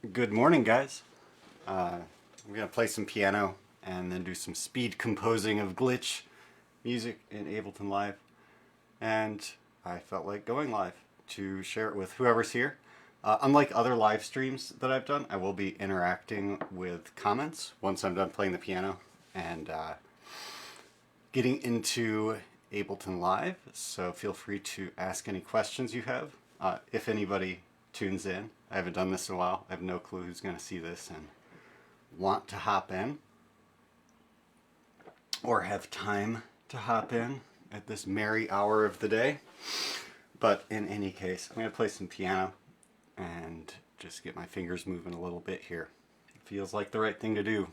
Good morning, guys. We're gonna play some piano and then do some speed composing of glitch music in Ableton Live. And I felt like going live to share it with whoever's here. Unlike other live streams that I've done, I will be interacting with comments once I'm done playing the piano and getting into Ableton Live. So feel free to ask any questions you have. If anybody tunes in, I haven't done this in a while. I have no clue who's going to see this and want to hop in or have time to hop in at this merry hour of the day. But in any case, I'm going to play some piano and just get my fingers moving a little bit here. It feels like the right thing to do.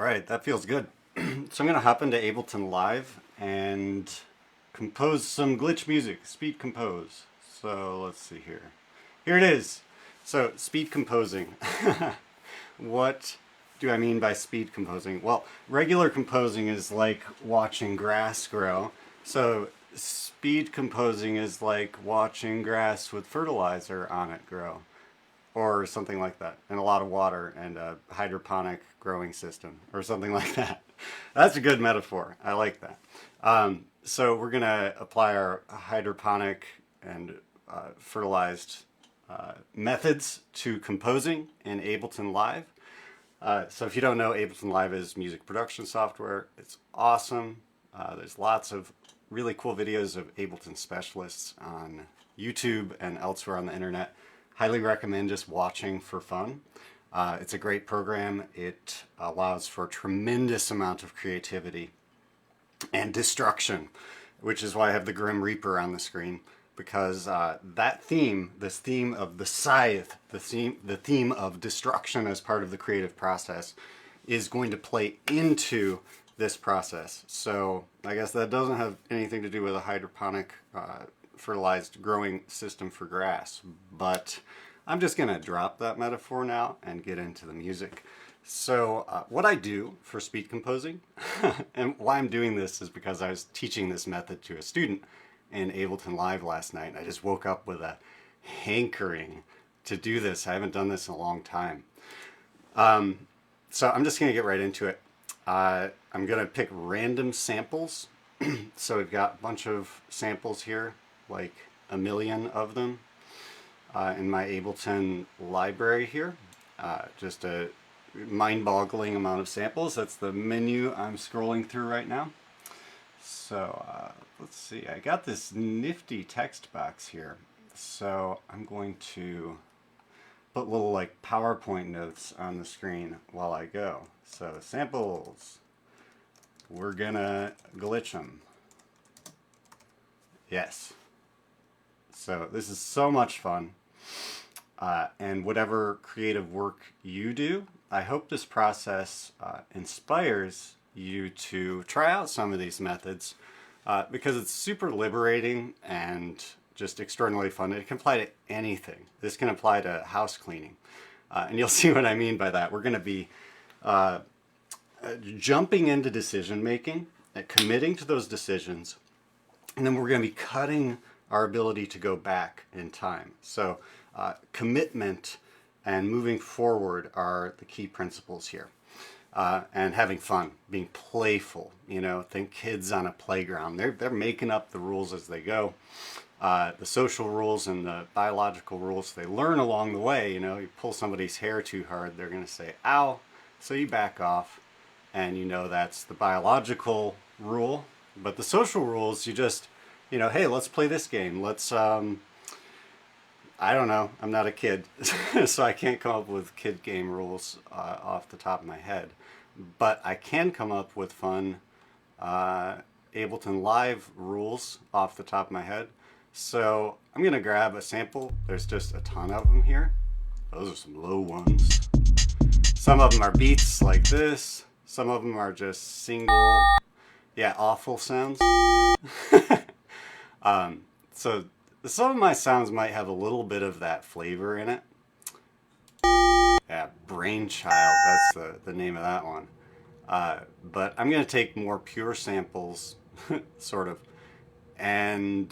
right, that feels good. So I'm going to hop into Ableton Live and compose some glitch music, speed compose. So let's see here. Here it is. So speed composing. What do I mean by speed composing? Well, regular composing is like watching grass grow. So speed composing is like watching grass with fertilizer on it grow, or something like that, and a lot of water and a hydroponic growing system, or something like that. That's a good metaphor. I like that. So we're gonna apply our hydroponic and fertilized methods to composing in Ableton Live. So if you don't know, Ableton Live is music production software. It's awesome. There's lots of really cool videos of Ableton specialists on YouTube and elsewhere on the internet. Highly recommend just watching for fun. It's a great program. It allows for a tremendous amount of creativity and destruction, which is why I have the Grim Reaper on the screen, because that theme, this theme of the scythe, the theme of destruction as part of the creative process, is going to play into this process. So I guess that doesn't have anything to do with a hydroponic fertilized growing system for grass, but I'm just going to drop that metaphor now and get into the music. So what I do for speed composing, and why I'm doing this is because I was teaching this method to a student in Ableton Live last night. I just woke up with a hankering to do this. I haven't done this in a long time. So I'm just going to get right into it. I'm going to pick random samples. So we've got a bunch of samples here, like a million of them in my Ableton library here. Just a mind-boggling amount of samples. That's the menu I'm scrolling through right now. So let's see, I got this nifty text box here. So I'm going to put little like PowerPoint notes on the screen while I go. So samples, we're gonna glitch them. Yes. So this is so much fun. And whatever creative work you do, I hope this process inspires you to try out some of these methods because it's super liberating and just extraordinarily fun. It can apply to anything. This can apply to house cleaning. And you'll see what I mean by that. We're going to be jumping into decision making, committing to those decisions, and then we're going to be cutting our ability to go back in time. So commitment and moving forward are the key principles here. And having fun, being playful, you know, think kids on a playground. They're making up the rules as they go. The social rules and the biological rules they learn along the way. You know, you pull somebody's hair too hard, they're going to say, ow, so you back off. And you know that's the biological rule. But the social rules, you just, you know, hey, let's play this game. Let's, I don't know, I'm not a kid, so I can't come up with kid game rules off the top of my head. But I can come up with fun Ableton Live rules off the top of my head. So I'm going to grab a sample. There's just a ton of them here. Those are some low ones. Some of them are beats like this. Some of them are just single, yeah, awful sounds. So some of my sounds might have a little bit of that flavor in it. Yeah, Brainchild, that's the name of that one. But I'm going to take more pure samples, sort of, and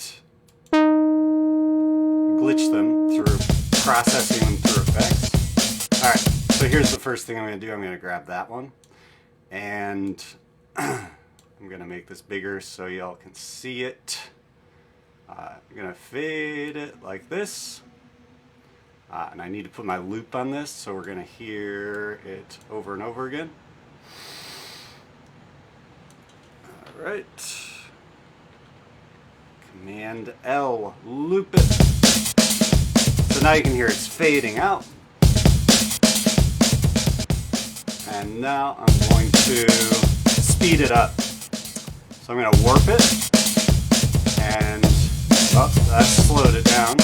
glitch them through processing them through effects. Alright, so here's the first thing I'm going to do. I'm going to grab that one, and I'm going to make this bigger so y'all can see it. I'm going to fade it like this. And I need to put my loop on this, so we're going to hear it over and over again. Alright. Command L, loop it. So now you can hear it's fading out. And now I'm going to speed it up. So I'm going to warp it. And, oh, that slowed it down.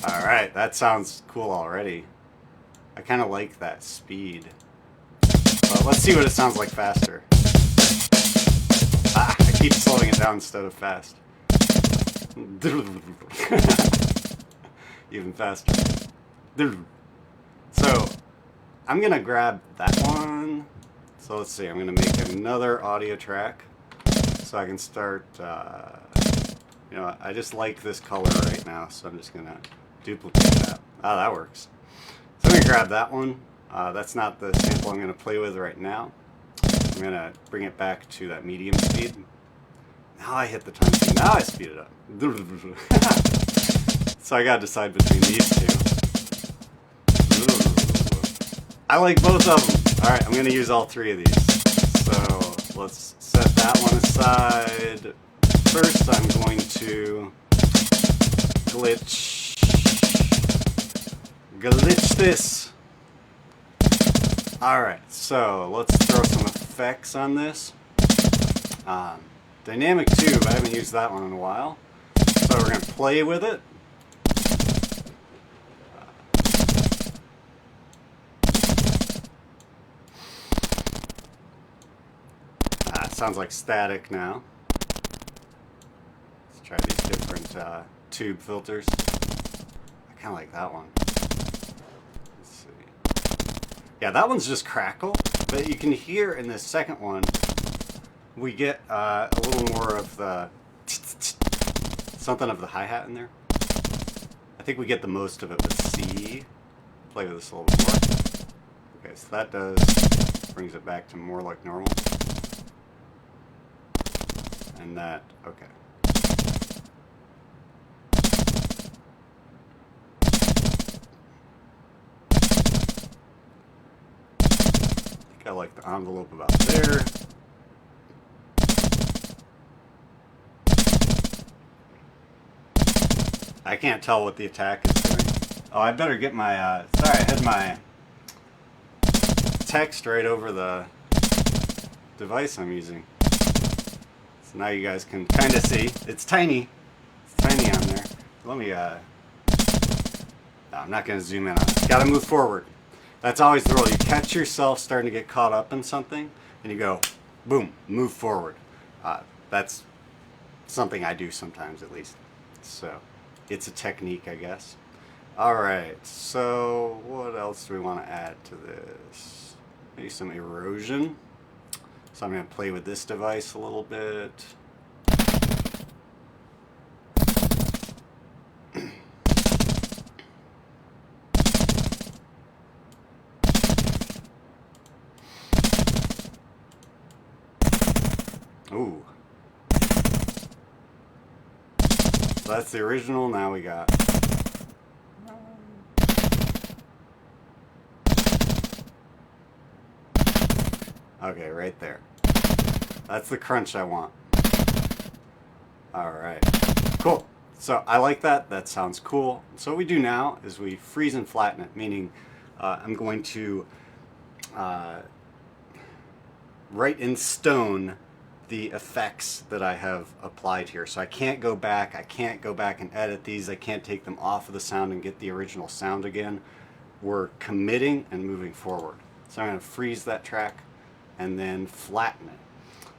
Alright, that sounds cool already. I kind of like that speed. But let's see what it sounds like faster. Ah, I keep slowing it down instead of fast. Even faster. So, I'm gonna grab that one. So let's see, I'm gonna make another audio track so I can start, you know, I just like this color right now, so I'm just gonna duplicate that. Ah, that works. So I'm gonna grab that one. That's not the sample I'm gonna play with right now. I'm gonna bring it back to that medium speed. Now I hit the time key. Now I speed it up. So I gotta decide between these two. I like both of them. Alright, I'm gonna use all three of these. So let's set that one aside. First I'm going to glitch this. Alright, so let's throw some effects on this. Dynamic tube, I haven't used that one in a while. So we're going to play with it. It sounds like static now. Let's try these different tube filters. I kind of like that one. Let's see. Yeah, that one's just crackle, but you can hear in this second one we get a little more of the something of the hi-hat in there. I think we get the most of it with C. Play with this a little bit more. Okay, so that brings it back to more like normal. And that, okay. I think I like the envelope about there. I can't tell what the attack is doing. Oh, I better get my, sorry, I had my text right over the device I'm using. So now you guys can kind of see. It's tiny. It's tiny on there. Let me, no, I'm not going to zoom in on it. Got to move forward. That's always the rule. You catch yourself starting to get caught up in something, and you go, boom, move forward. That's something I do sometimes, at least. So it's a technique, I guess. Alright, so what else do we want to add to this? Maybe some erosion. So I'm going to play with this device a little bit. Ooh. So that's the original, now we got... Okay, right there. That's the crunch I want. Alright. Cool. So I like that. That sounds cool. So what we do now is we freeze and flatten it, meaning I'm going to write in stone the effects that I have applied here. So I can't go back. I can't go back and edit these. I can't take them off of the sound and get the original sound again. We're committing and moving forward. So I'm going to freeze that track and then flatten it.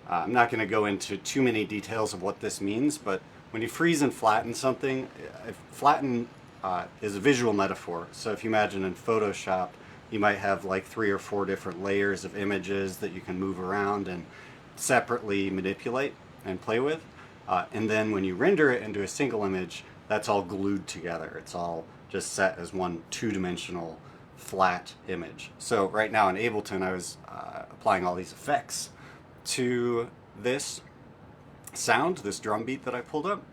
I'm not going to go into too many details of what this means, but when you freeze and flatten something, flatten is a visual metaphor. So if you imagine in Photoshop, you might have like 3 or 4 different layers of images that you can move around and separately manipulate and play with. And then when you render it into a single image, that's all glued together. It's all just set as one two-dimensional flat image. So right now in Ableton, I was applying all these effects to this sound, this drum beat that I pulled up.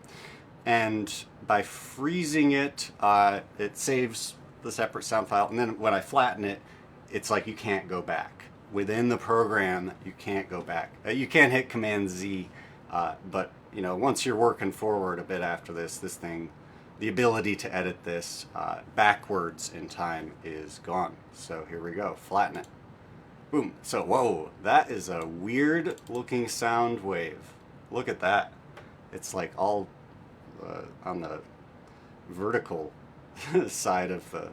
And by freezing it, it saves the separate sound file. And then when I flatten it, it's like you can't go back. Within the program, you can't go back. You can hit Command Z, but you know, once you're working forward a bit after this thing, the ability to edit this backwards in time is gone. So here we go, flatten it. Boom. So whoa, that is a weird looking sound wave. Look at that. It's like all on the vertical side of the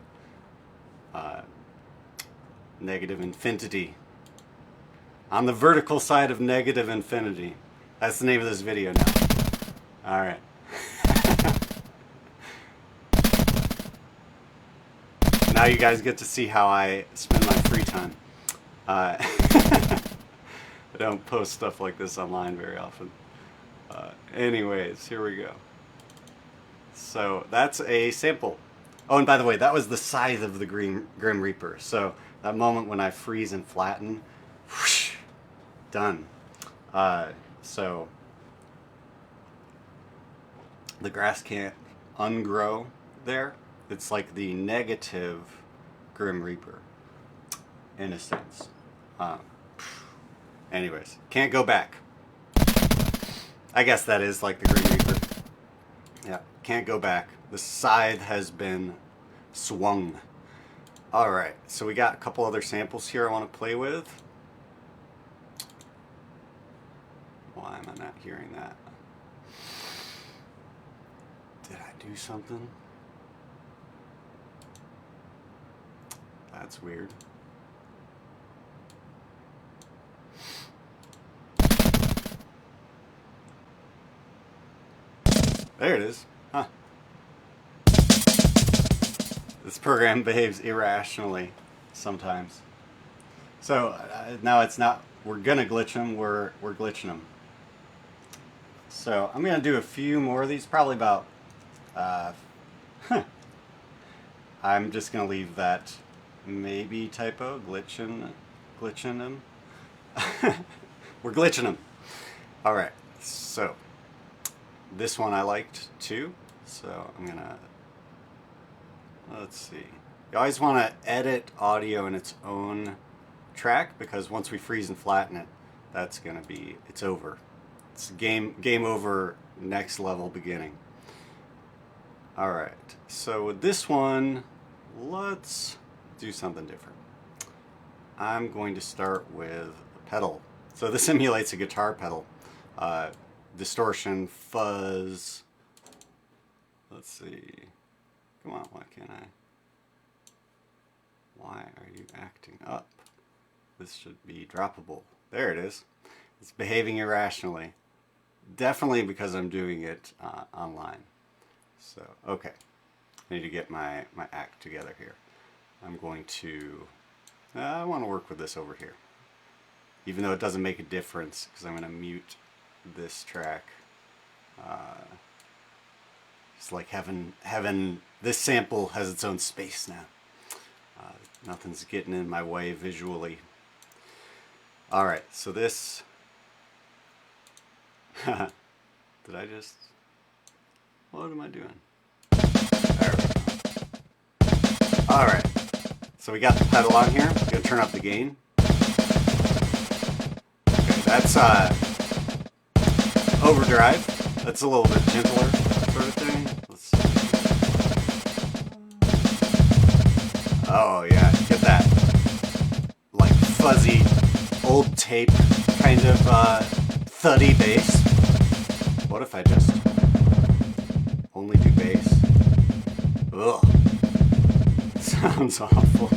negative infinity. On the vertical side of negative infinity. That's the name of this video now. Alright. Now you guys get to see how I spend my free time. I don't post stuff like this online very often. Anyways, here we go. So that's a sample. Oh, and by the way, that was the scythe of the Grim Reaper. So that moment when I freeze and flatten, whoosh, done. So the grass can't ungrow there. It's like the negative Grim Reaper, in a sense. Anyways, can't go back. I guess that is like the Grim Reaper. Yeah, can't go back. The scythe has been swung. Alright, so we got a couple other samples here I want to play with. Why am I not hearing that? Did I do something? That's weird. There it is. Huh. This program behaves irrationally sometimes. So now it's not, we're gonna glitch them, we're glitching them. So I'm gonna do a few more of these, probably about, I'm just gonna leave that maybe typo, glitching them. We're glitching them. Alright, so this one I liked too, so I'm gonna, let's see. You always want to edit audio in its own track, because once we freeze and flatten it, that's gonna be, it's over. It's game over, next level beginning. Alright, so with this one, let's do something different. I'm going to start with a pedal. So this simulates a guitar pedal. Distortion, fuzz. Let's see. Come on, why can't I? Why are you acting up? This should be droppable. There it is. It's behaving irrationally. Definitely because I'm doing it online. So, okay. I need to get my act together here. I'm going to, I want to work with this over here. Even though it doesn't make a difference, because I'm going to mute this track. It's like having this sample has its own space now. Nothing's getting in my way visually. Alright, so this, did I just, what am I doing? There we go. Alright, so we got the pedal on here. I'm going to turn up the gain. Okay, that's overdrive. That's a little bit gentler sort of thing. Let's see. Oh yeah, get that like fuzzy old tape kind of thuddy bass. What if I just only do bass? Ugh. Sounds awful.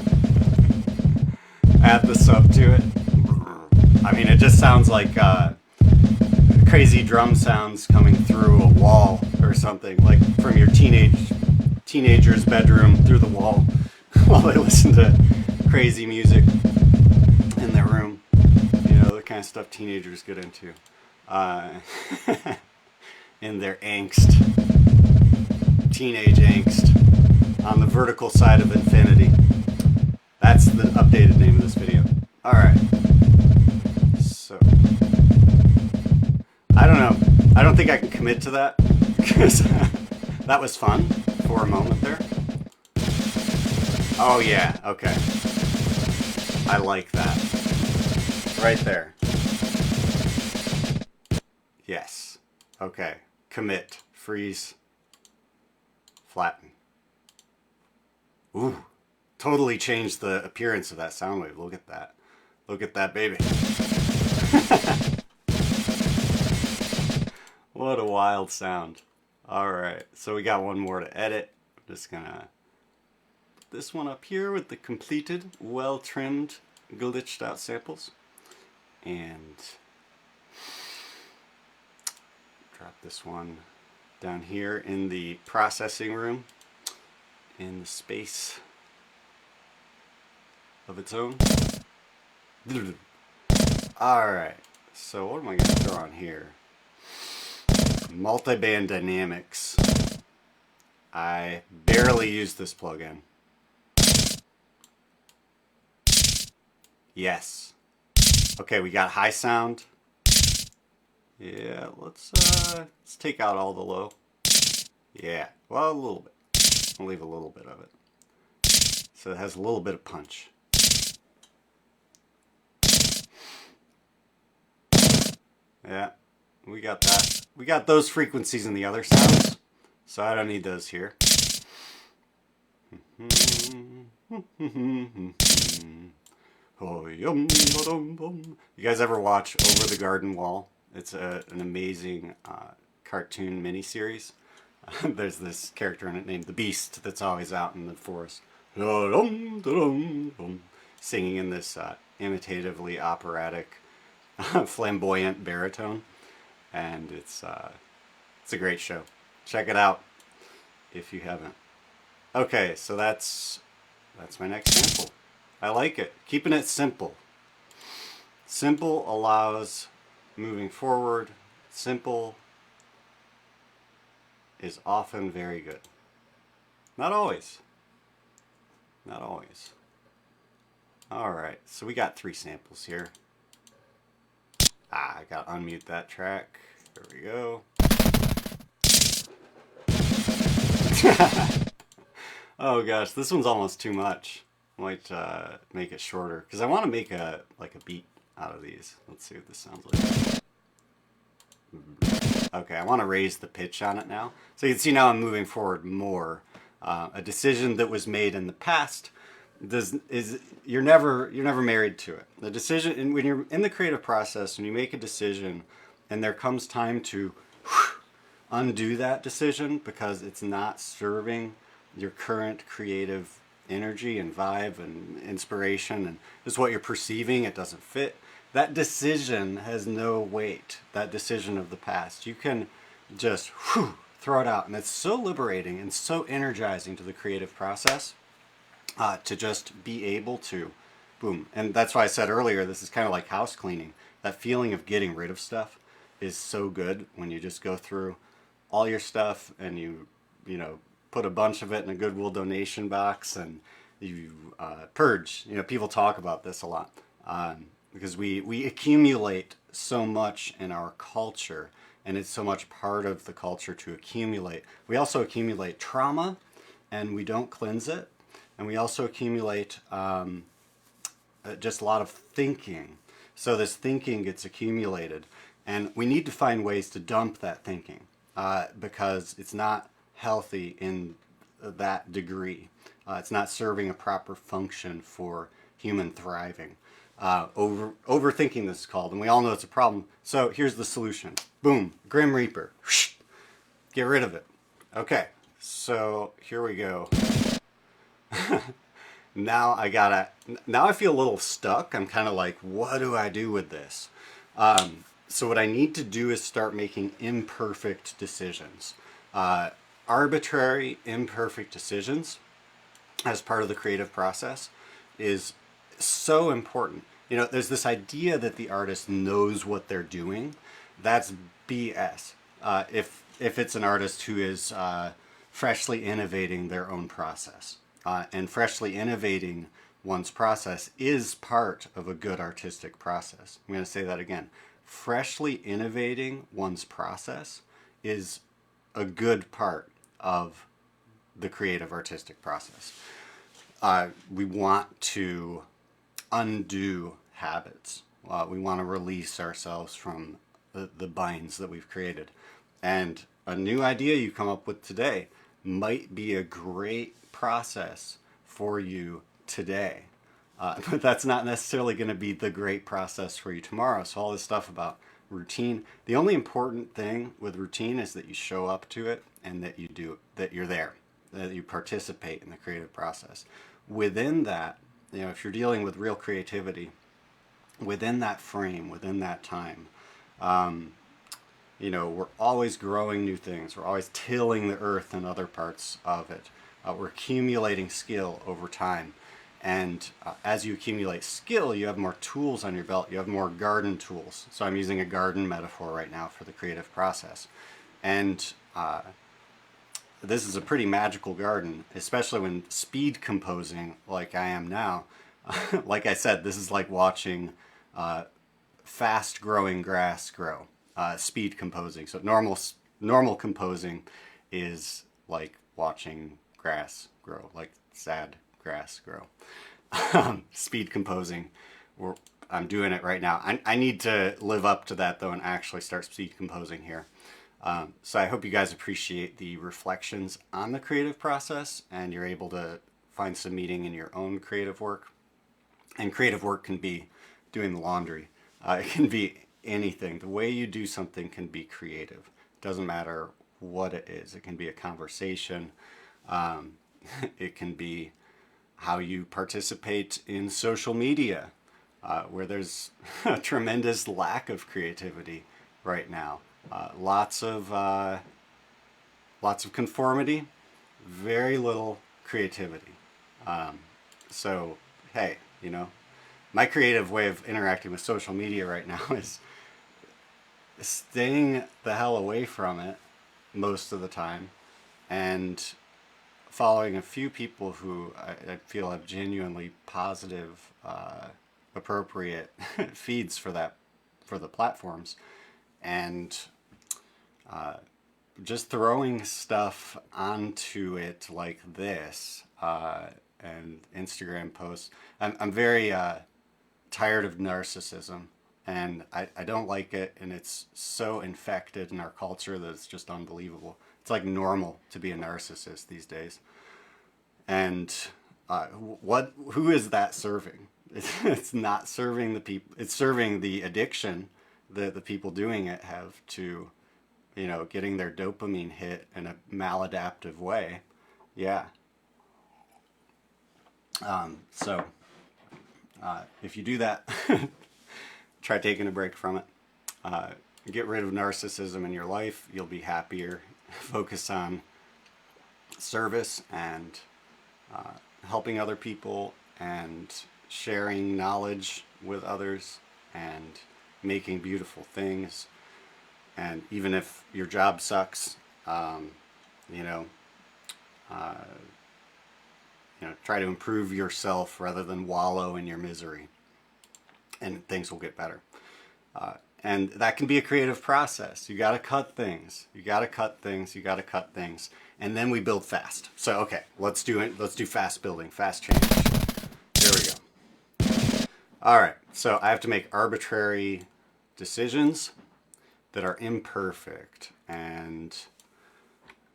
Add the sub to it. I mean, it just sounds like crazy drum sounds coming through a wall or something, like from your teenager's bedroom through the wall while they listen to crazy music in their room. You know, the kind of stuff teenagers get into. In their angst. Teenage angst. On the vertical side of infinity. That's the updated name of this video. Alright. So. I don't know. I don't think I can commit to that. Because that was fun for a moment there. Oh yeah, okay. I like that. Right there. Yes. Okay. Commit. Freeze. Flatten. Ooh. Totally changed the appearance of that sound wave. Look at that. Look at that baby. What a wild sound. Alright. So we got one more to edit. I'm just gonna put this one up here with the completed, well-trimmed, glitched out samples. And drop this one down here in the processing room in the space of its own. Alright, so what am I going to throw on here? Multiband dynamics. I barely use this plugin. Yes. Okay, we got high sound. Yeah, let's take out all the low. Yeah, well, a little bit. I'll leave a little bit of it. So it has a little bit of punch. Yeah, we got that. We got those frequencies in the other sounds, so I don't need those here. You guys ever watch Over the Garden Wall? It's an amazing cartoon miniseries. There's this character in it named the Beast that's always out in the forest, singing in this imitatively operatic, flamboyant baritone, and it's a great show. Check it out if you haven't. Okay, so that's my next sample. I like it. Keeping it simple. Simple allows moving forward. Simple is often very good. Not always. Not always. Alright, so we got 3 samples here. I gotta unmute that track. There we go. Oh gosh, this one's almost too much. Might make it shorter because I want to make a beat out of these. Let's see what this sounds like. Okay, I want to raise the pitch on it now, so you can see now I'm moving forward more. A decision that was made in the past you're never married to it. The decision, and when you're in the creative process, when you make a decision, and there comes time to undo that decision because it's not serving your current creative energy and vibe and inspiration, and just what you're perceiving, it doesn't fit. That decision has no weight. That decision of the past, you can just throw it out, and it's so liberating and so energizing to the creative process to just be able to boom. And that's why I said earlier, this is kind of like house cleaning. That feeling of getting rid of stuff is so good when you just go through all your stuff and you know, put a bunch of it in a Goodwill donation box and you purge. You know, people talk about this a lot because we accumulate so much in our culture, and it's so much part of the culture to accumulate. We also accumulate trauma, and we don't cleanse it, and we also accumulate just a lot of thinking. So this thinking gets accumulated, and we need to find ways to dump that thinking because it's not healthy in that degree. It's not serving a proper function for human thriving. Overthinking, this is called, and we all know it's a problem. So here's the solution. Boom, Grim Reaper. Get rid of it. Okay, so here we go. Now I feel a little stuck. I'm kind of like, what do I do with this? So what I need to do is start making imperfect decisions. Arbitrary, imperfect decisions as part of the creative process is so important. You know, there's this idea that the artist knows what they're doing. That's BS. If it's an artist who is freshly innovating their own process. And freshly innovating one's process is part of a good artistic process. I'm going to say that again. Freshly innovating one's process is a good part of the creative artistic process. We want to undo habits. We want to release ourselves from the binds that we've created. And a new idea you come up with today might be a great process for you today. But that's not necessarily going to be the great process for you tomorrow. So all this stuff about routine, the only important thing with routine is that you show up to it and that you do, that you're there. that you participate in the creative process. Within that, if you're dealing with real creativity, within that frame, within that time, we're always growing new things. We're always tilling the earth and other parts of it. We're accumulating skill over time. And as you accumulate skill, you have more tools on your belt. You have more garden tools. So I'm using a garden metaphor right now for the creative process. And this is a pretty magical garden, especially when speed composing like I am now. Like I said, this is like watching fast growing grass grow. Speed composing. So normal composing is like watching grass grow, like sad grass grow. Speed composing, I'm doing it right now. I need to live up to that though and actually start speed composing here. So I hope you guys appreciate the reflections on the creative process and you're able to find some meaning in your own creative work. And creative work can be doing the laundry. It can be anything. The way you do something can be creative. It doesn't matter what it is. It can be a conversation. It can be how you participate in social media, where there's a tremendous lack of creativity right now. Lots of conformity, very little creativity. So hey, my creative way of interacting with social media right now is staying the hell away from it most of the time and following a few people who I feel have genuinely positive, appropriate feeds for the platforms, and just throwing stuff onto it like this, and Instagram posts. I'm very tired of narcissism, and I don't like it, and it's so infected in our culture that it's just unbelievable. It's like normal to be a narcissist these days. And who is that serving? It's not serving the people. It's serving the addiction that the people doing it have to, getting their dopamine hit in a maladaptive way. Yeah. So if you do that, try taking a break from it. Get rid of narcissism in your life. You'll be happier. Focus on service and helping other people and sharing knowledge with others and making beautiful things. And even if your job sucks, try to improve yourself rather than wallow in your misery, and things will get better. And that can be a creative process. You got to cut things. You got to cut things. You got to cut things. And then we build fast. So, okay, let's do it. Let's do fast building, fast change. There we go. All right. So I have to make arbitrary decisions that are imperfect. And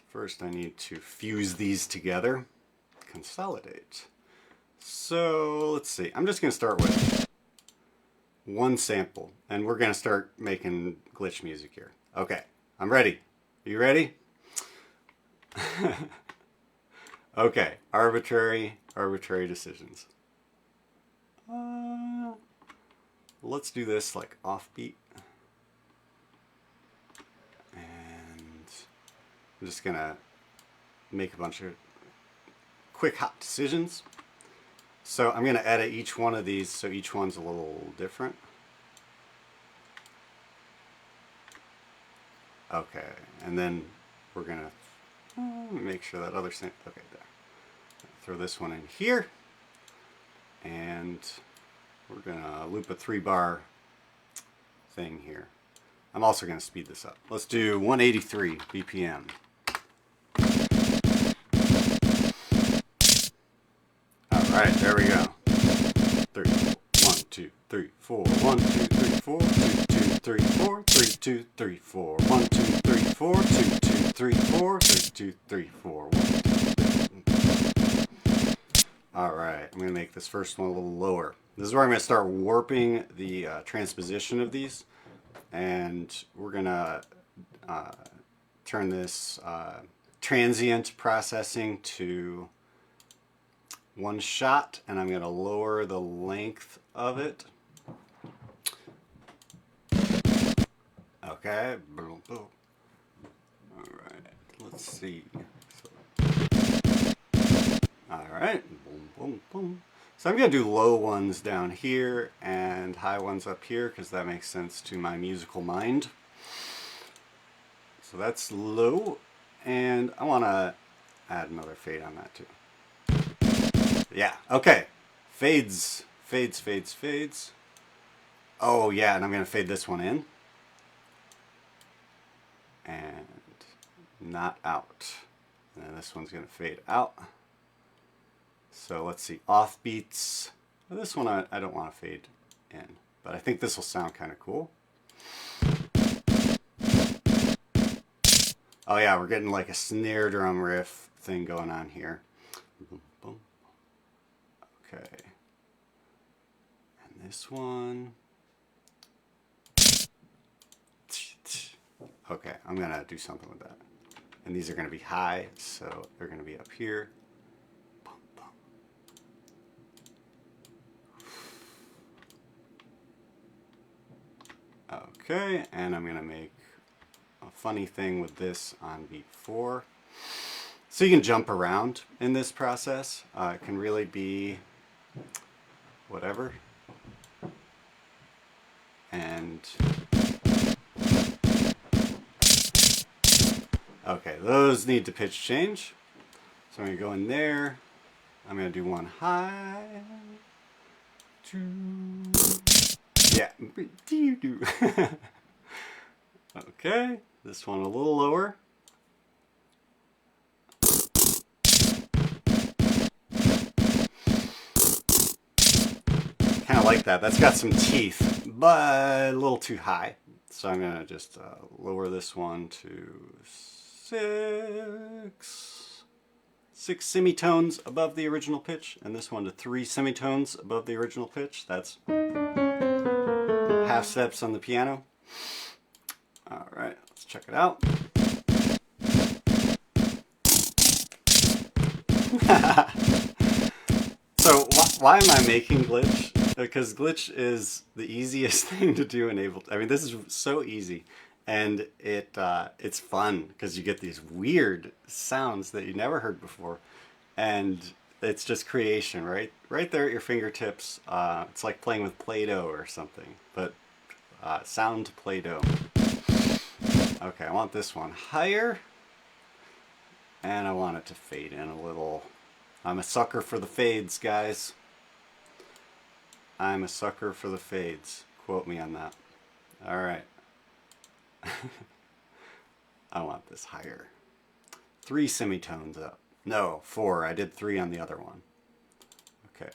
first I need to fuse these together. Consolidate. So let's see. I'm just going to start with one sample, and we're going to start making glitch music here. Okay, I'm ready. Are you ready? Okay, arbitrary decisions. Let's do this like offbeat. And I'm just going to make a bunch of quick hot decisions. So I'm going to edit each one of these so each one's a little different. Okay, and then we're going to make sure that other sample, okay, there. Throw this one in here, and we're going to loop a 3-bar thing here. I'm also going to speed this up. Let's do 183 BPM. Alright, there we go. 3, 1, 2, 3, 4, 1, 2, 3, 4, 2, 2, 3, 4, 3, 2, 3, 4, 1, 2, 3, 4, 2, 2, 3, 4, 3, 2, 3, 4, 1, 2, 3. Alright, I'm going to make this first one a little lower. This is where I'm going to start warping the transposition of these, and we're going to turn this transient processing to one shot, and I'm going to lower the length of it. Okay. Boom, boom. All right. Let's see. All right. Boom, boom, boom. So I'm going to do low ones down here and high ones up here because that makes sense to my musical mind. So that's low, and I want to add another fade on that too. Yeah, okay. Fades, fades, fades, fades. Oh yeah, and I'm going to fade this one in. And not out. And then this one's going to fade out. So let's see, offbeats. Well, this one I don't want to fade in, but I think this will sound kind of cool. Oh yeah, we're getting like a snare drum riff thing going on here. Boom, boom. Okay. And this one. Okay, I'm gonna do something with that. And these are gonna be high, so they're gonna be up here. Boom, boom. Okay, and I'm gonna make a funny thing with this on beat 4. So you can jump around in this process. It can really be whatever. And okay, those need to pitch change. So I'm going to go in there. I'm going to do one high. 2. Yeah. Okay, this one a little lower. Kind of like that. That's got some teeth, but a little too high. So I'm going to just lower this one to 6 semitones above the original pitch, and this one to 3 semitones above the original pitch. That's half steps on the piano. All right, let's check it out. So why am I making glitch? Because glitch is the easiest thing to do in Ableton. I mean, this is so easy, and it's fun because you get these weird sounds that you never heard before, and it's just creation, right? Right there at your fingertips. It's like playing with Play-Doh or something, but sound Play-Doh. Okay, I want this one higher, and I want it to fade in a little. I'm a sucker for the fades, guys. I'm a sucker for the fades. Quote me on that. All right. I want this higher. 3 semitones up. No, 4. I did 3 on the other one. Okay.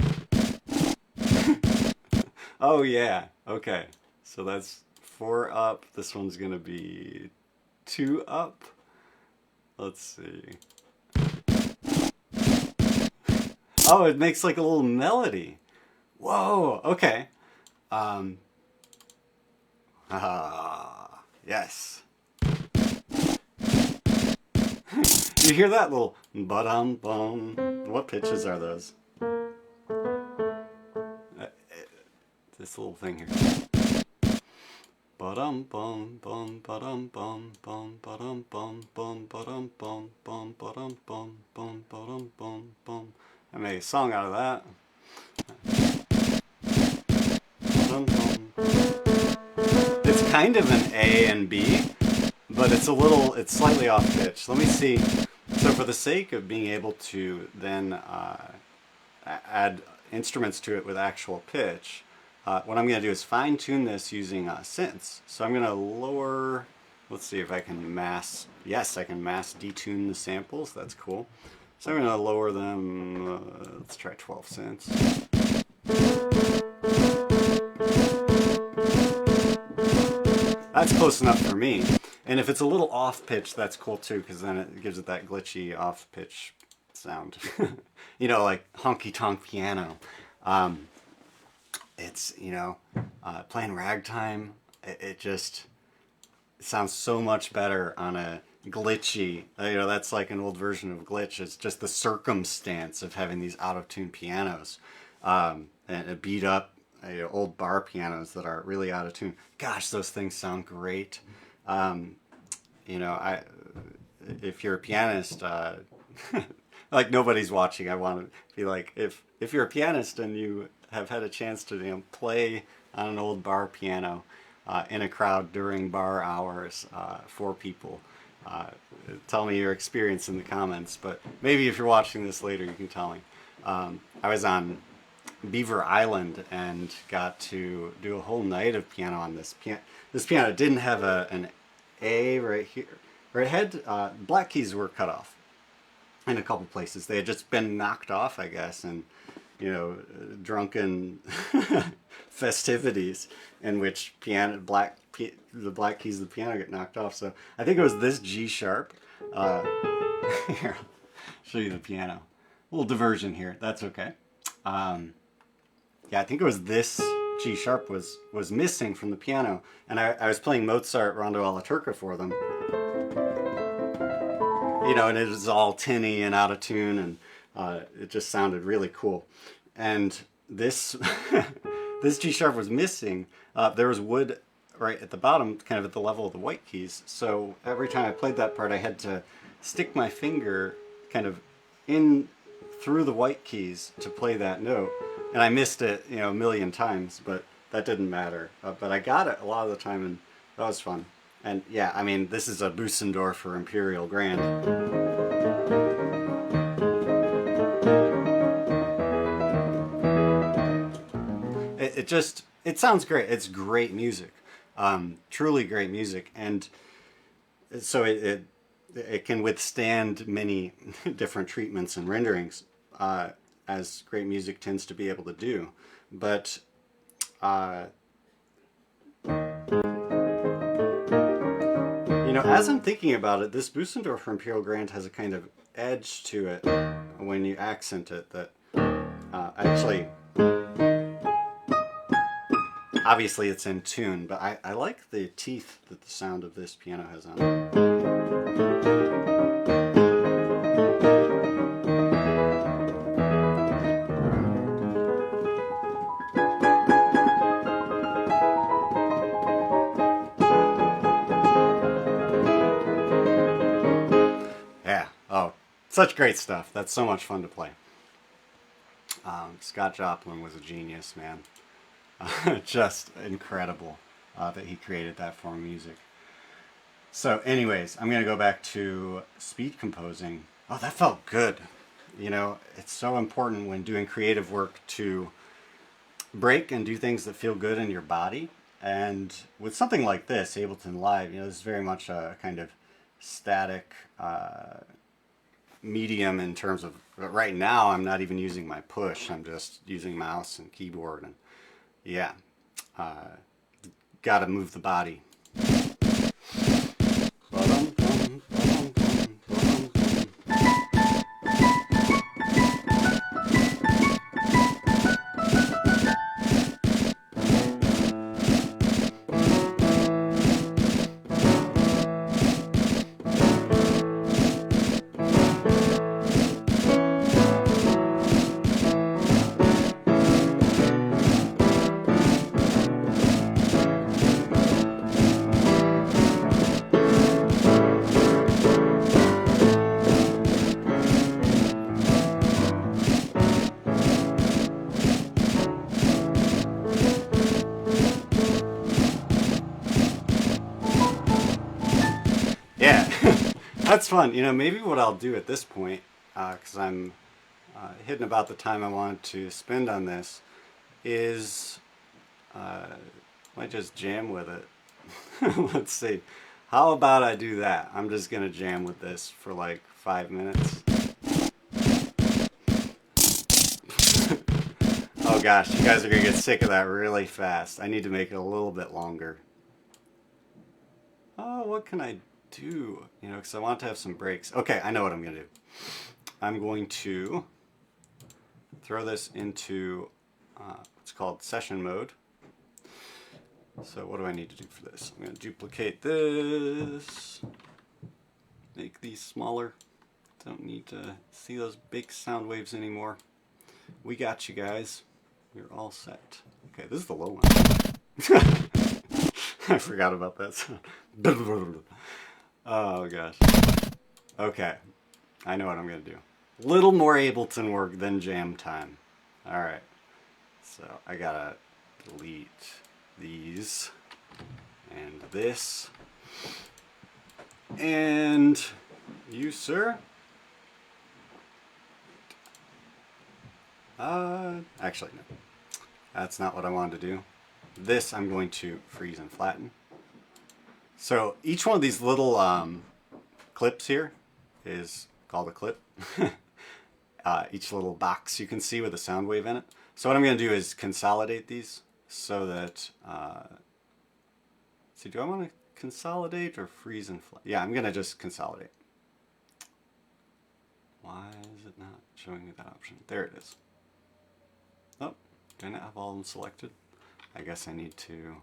Oh yeah. Okay. So that's 4 up. This one's gonna be 2 up. Let's see. Oh, it makes like a little melody. Whoa, okay. Yes. You hear that little ba-dum-bum? What pitches are those? This little thing here. Ba-dum-bum, bum, ba-dum-bum, bum, ba-dum-bum, bum, ba-dum-bum, bum, ba-dum-bum, bum, ba-dum-bum, bum. I made a song out of that. It's kind of an A and B, but it's slightly off pitch. Let me see. So for the sake of being able to then add instruments to it with actual pitch, what I'm going to do is fine tune this using synths. So I'm going to lower, let's see if I can yes, I can mass detune the samples. That's cool. So I'm going to lower them, let's try 12 cents. That's close enough for me. And if it's a little off pitch, that's cool too, because then it gives it that glitchy off pitch sound. You know, like honky tonk piano. It's, you know, playing ragtime, it sounds so much better on a glitchy. You know, that's like an old version of glitch. It's just the circumstance of having these out of tune pianos, and beat up old bar pianos that are really out of tune. Gosh, those things sound great. Um, you know, if you're a pianist, like nobody's watching, I want to be like, if you're a pianist and you have had a chance to play on an old bar piano in a crowd during bar hours for people, uh, tell me your experience in the comments. But maybe if you're watching this later, you can tell me. I was on Beaver Island and got to do a whole night of piano on this piano. This piano didn't have an A right here. Right, it had black keys were cut off in a couple places. They had just been knocked off, I guess, and drunken festivities in which the black keys of the piano get knocked off. So I think it was this G sharp. Here, I'll show you the piano. A little diversion here. That's okay. Yeah, I think it was this G sharp was missing from the piano, and I was playing Mozart Rondo alla Turca for them. You know, and it was all tinny and out of tune, and it just sounded really cool. And this this G sharp was missing. There was wood right at the bottom, kind of at the level of the white keys. So every time I played that part, I had to stick my finger kind of in through the white keys to play that note. And I missed it, you know, a million times, but that didn't matter. But I got it a lot of the time, and that was fun. And yeah, I mean, this is a Bösendorfer Imperial Grand. It sounds great. It's great music, truly great music, and so it can withstand many different treatments and renderings, as great music tends to be able to do. But you know, as I'm thinking about it, this Bösendorfer Imperial Grand has a kind of edge to it when you accent it that actually, obviously it's in tune, but I like the teeth that the sound of this piano has on it. Such great stuff. That's so much fun to play. Scott Joplin was a genius, man. Just incredible that he created that form of music. So anyways, I'm going to go back to speed composing. Oh, that felt good. You know, it's so important when doing creative work to break and do things that feel good in your body. And with something like this, Ableton Live, you know, this is very much a kind of static medium in terms of, right now I'm not even using my push, I'm just using mouse and keyboard, and yeah, gotta move the body. Yeah, that's fun. You know, maybe what I'll do at this point, because I'm hitting about the time I want to spend on this, is might just jam with it. Let's see. How about I do that? I'm just going to jam with this for like 5 minutes. Oh gosh, you guys are going to get sick of that really fast. I need to make it a little bit longer. Oh, what can I do? You know, because I want to have some breaks. Okay, I know what I'm going to do. I'm going to throw this into what's called session mode. So what do I need to do for this? I'm going to duplicate this. make these smaller. Don't need to see those big sound waves anymore. We got you guys. You're all set. Okay, this is the low one. I forgot about that sound. Oh gosh. Okay, I know what I'm gonna do. Little more Ableton work than jam time. Alright, so I gotta delete these and this. And you, sir? Actually, no. That's not what I wanted to do. This I'm going to freeze and flatten. So each one of these little clips here is called a clip. Each little box you can see with a sound wave in it. So what I'm going to do is consolidate these so that... see, do I want to consolidate or freeze and flatten? Yeah, I'm going to just consolidate. Why is it not showing me that option? There it is. Oh, do I not have all of them selected? I guess I need to...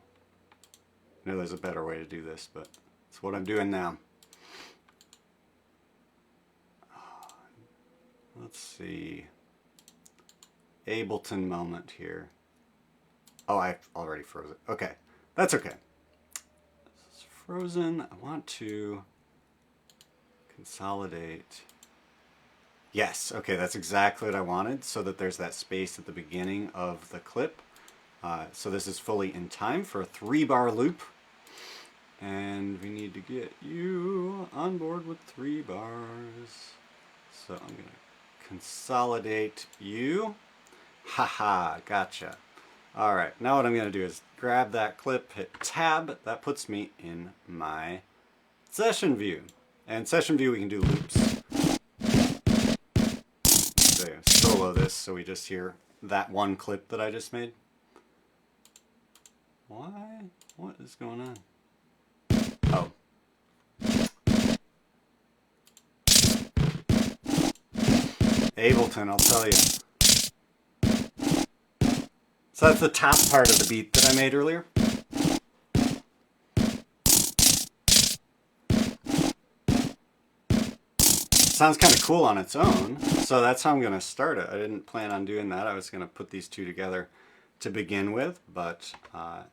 I know there's a better way to do this, but it's what I'm doing now. Let's see. Ableton moment here. Oh, I already froze it. Okay, that's okay. This is frozen. I want to consolidate. Yes, okay, that's exactly what I wanted, so that there's that space at the beginning of the clip. So this is fully in time for a 3-bar loop. And we need to get you on board with 3 bars. So I'm going to consolidate you. Haha, gotcha. Alright, now what I'm going to do is grab that clip, hit tab. That puts me in my session view. And session view we can do loops. So solo this so we just hear that one clip that I just made. Why? What is going on? Oh. Ableton, I'll tell you. So that's the top part of the beat that I made earlier. Sounds kind of cool on its own, so that's how I'm going to start it. I didn't plan on doing that. I was going to put these two together to begin with, but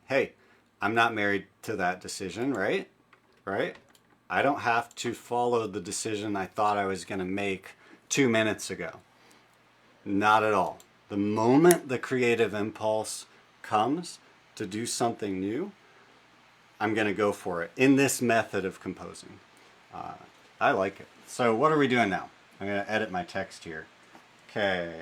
hey, I'm not married to that decision, right? Right? I don't have to follow the decision I thought I was going to make 2 minutes ago. Not at all. The moment the creative impulse comes to do something new, I'm going to go for it in this method of composing. I like it. So what are we doing now? I'm going to edit my text here. Okay.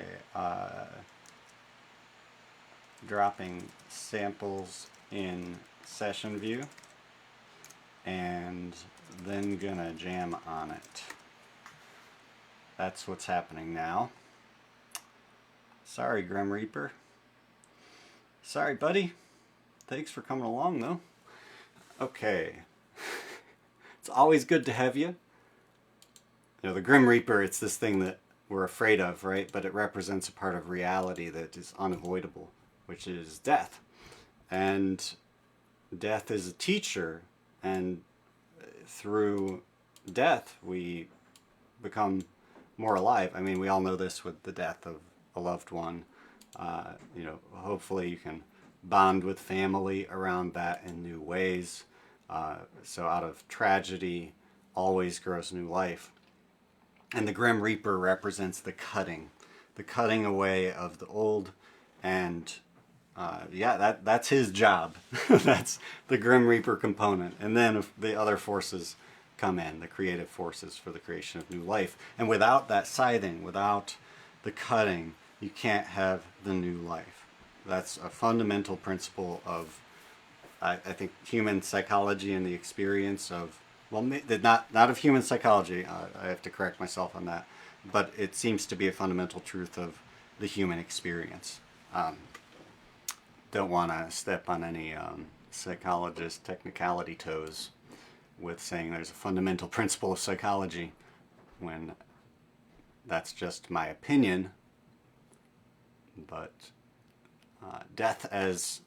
Dropping samples in session view. And then gonna jam on it. That's what's happening now. Sorry, Grim Reaper. Sorry, buddy. Thanks for coming along, though. Okay. It's always good to have you. You know, the Grim Reaper, it's this thing that we're afraid of, right? But it represents a part of reality that is unavoidable, which is death. And death is a teacher, and through death we become more alive. I mean, we all know this with the death of a loved one. You know, hopefully you can bond with family around that in new ways. So out of tragedy always grows new life. And the Grim Reaper represents the cutting away of the old, and yeah, that's his job. That's the Grim Reaper component. And then the other forces come in, the creative forces for the creation of new life. And without that scything, without the cutting, you can't have the new life. That's a fundamental principle of, I think, human psychology and the experience of, well, not of human psychology, I have to correct myself on that, but it seems to be a fundamental truth of the human experience. Don't want to step on any psychologist technicality toes with saying there's a fundamental principle of psychology when that's just my opinion. But death as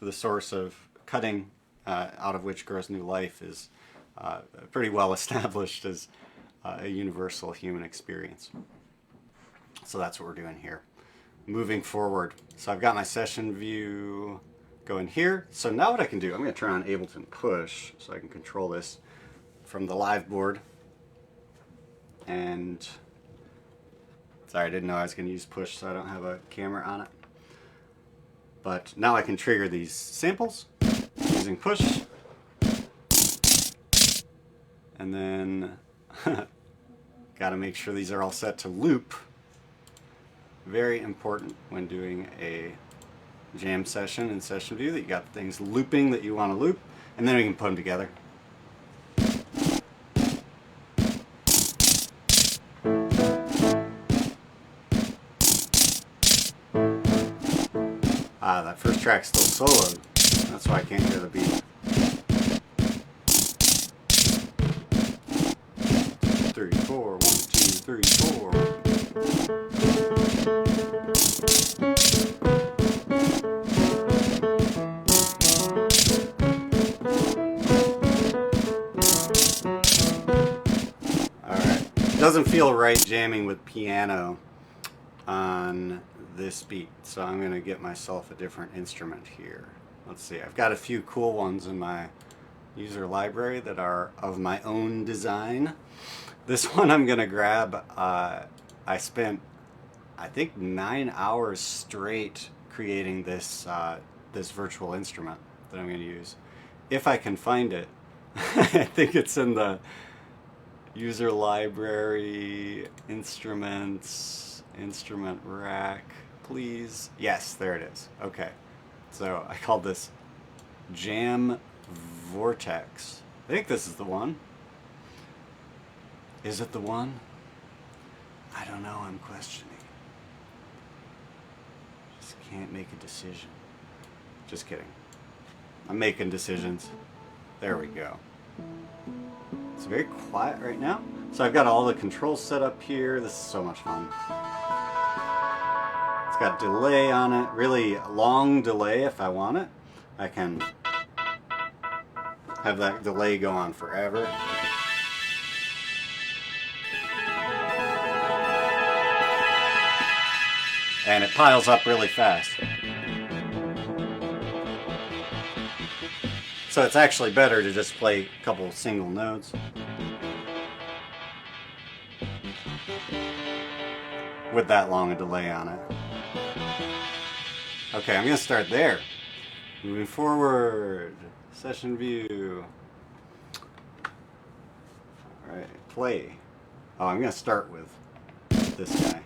the source of cutting out of which grows new life is pretty well established as a universal human experience. So that's what we're doing here. Moving forward. So I've got my session view going here. So now what I can do, I'm going to turn on Ableton Push so I can control this from the live board. And sorry, I didn't know I was going to use push, so I don't have a camera on it. But now I can trigger these samples using push. And then got to make sure these are all set to loop. Very important when doing a jam session in session view that you got things looping that you want to loop, and then we can put them together. That first track's still soloed. That's why I can't hear the beat. 3, 4, 1, 2, 3, 4. Alright. Doesn't feel right jamming with piano on this beat, so I'm going to get myself a different instrument here. Let's see, I've got a few cool ones in my user library that are of my own design. This one I'm going to grab. I spent, I think, 9 hours straight creating this this virtual instrument that I'm going to use. If I can find it. I think it's in the user library, instruments, instrument rack, please. Yes, there it is. Okay. So I called this Jam Vortex. I think this is the one. Is it the one? I don't know, I'm questioning. Just can't make a decision. Just kidding. I'm making decisions. There we go. It's very quiet right now. So I've got all the controls set up here. This is so much fun. It's got delay on it, really long delay if I want it. I can have that delay go on forever. And it piles up really fast. So it's actually better to just play a couple of single notes with that long a delay on it. Okay, I'm going to start there. Moving forward, session view. Alright, play. Oh, I'm going to start with this guy.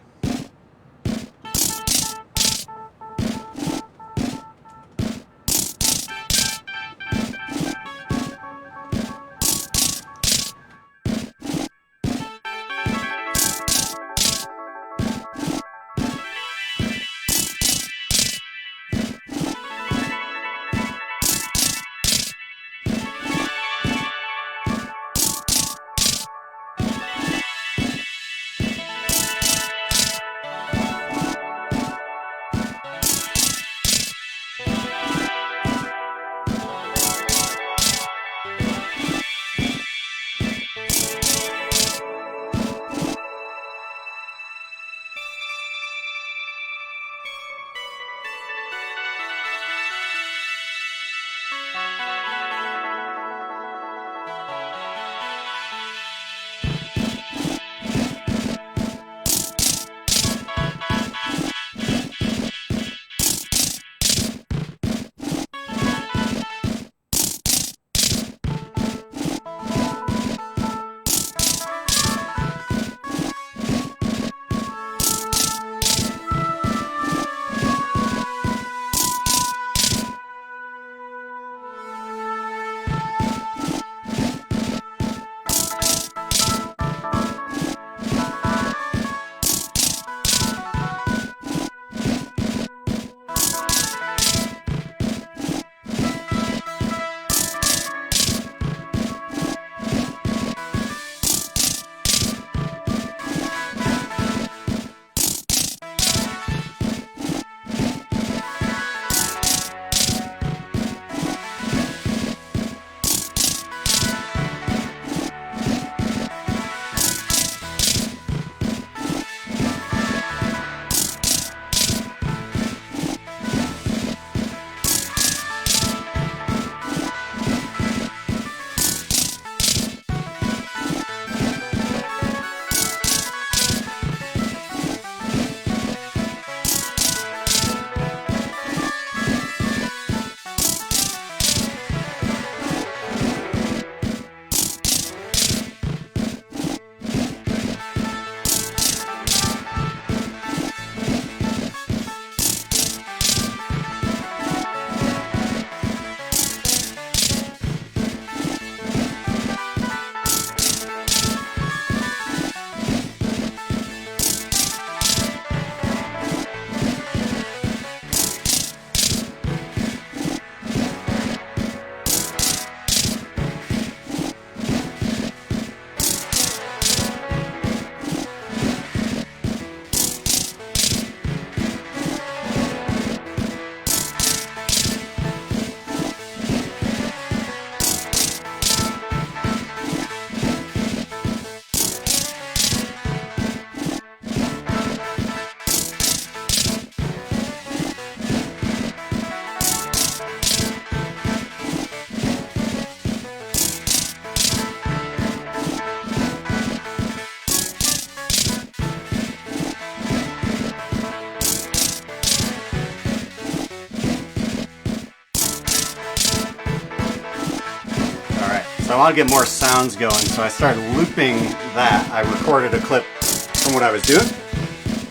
So I want to get more sounds going, so I started looping that. I recorded a clip from what I was doing.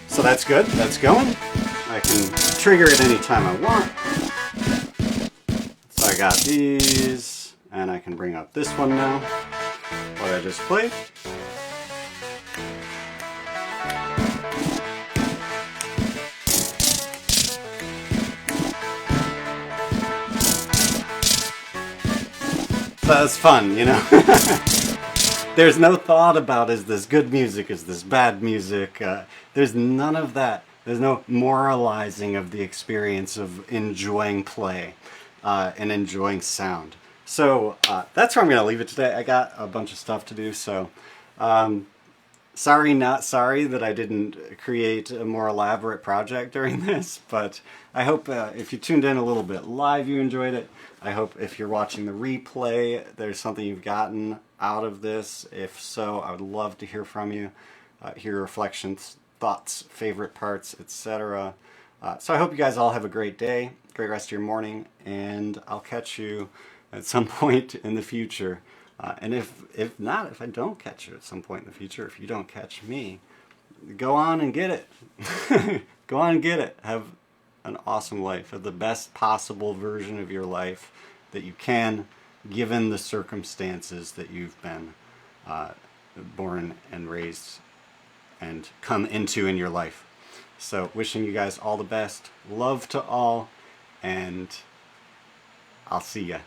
So that's good, that's going. I can trigger it anytime I want. So I got these, and I can bring up this one now, what I just played. So that's fun, you know? There's no thought about, is this good music, is this bad music? There's none of that. There's no moralizing of the experience of enjoying play and enjoying sound. So that's where I'm going to leave it today. I got a bunch of stuff to do, so sorry, not sorry that I didn't create a more elaborate project during this, but I hope if you tuned in a little bit live, you enjoyed it. I hope if you're watching the replay, there's something you've gotten out of this. If so, I would love to hear from you, hear your reflections, thoughts, favorite parts, etc. So I hope you guys all have a great day, great rest of your morning, and I'll catch you at some point in the future. And if not, if I don't catch you at some point in the future, if you don't catch me, go on and get it. Go on and get it. Have an awesome life. Have the best possible version of your life that you can, given the circumstances that you've been born and raised and come into in your life. So wishing you guys all the best. Love to all, and I'll see ya.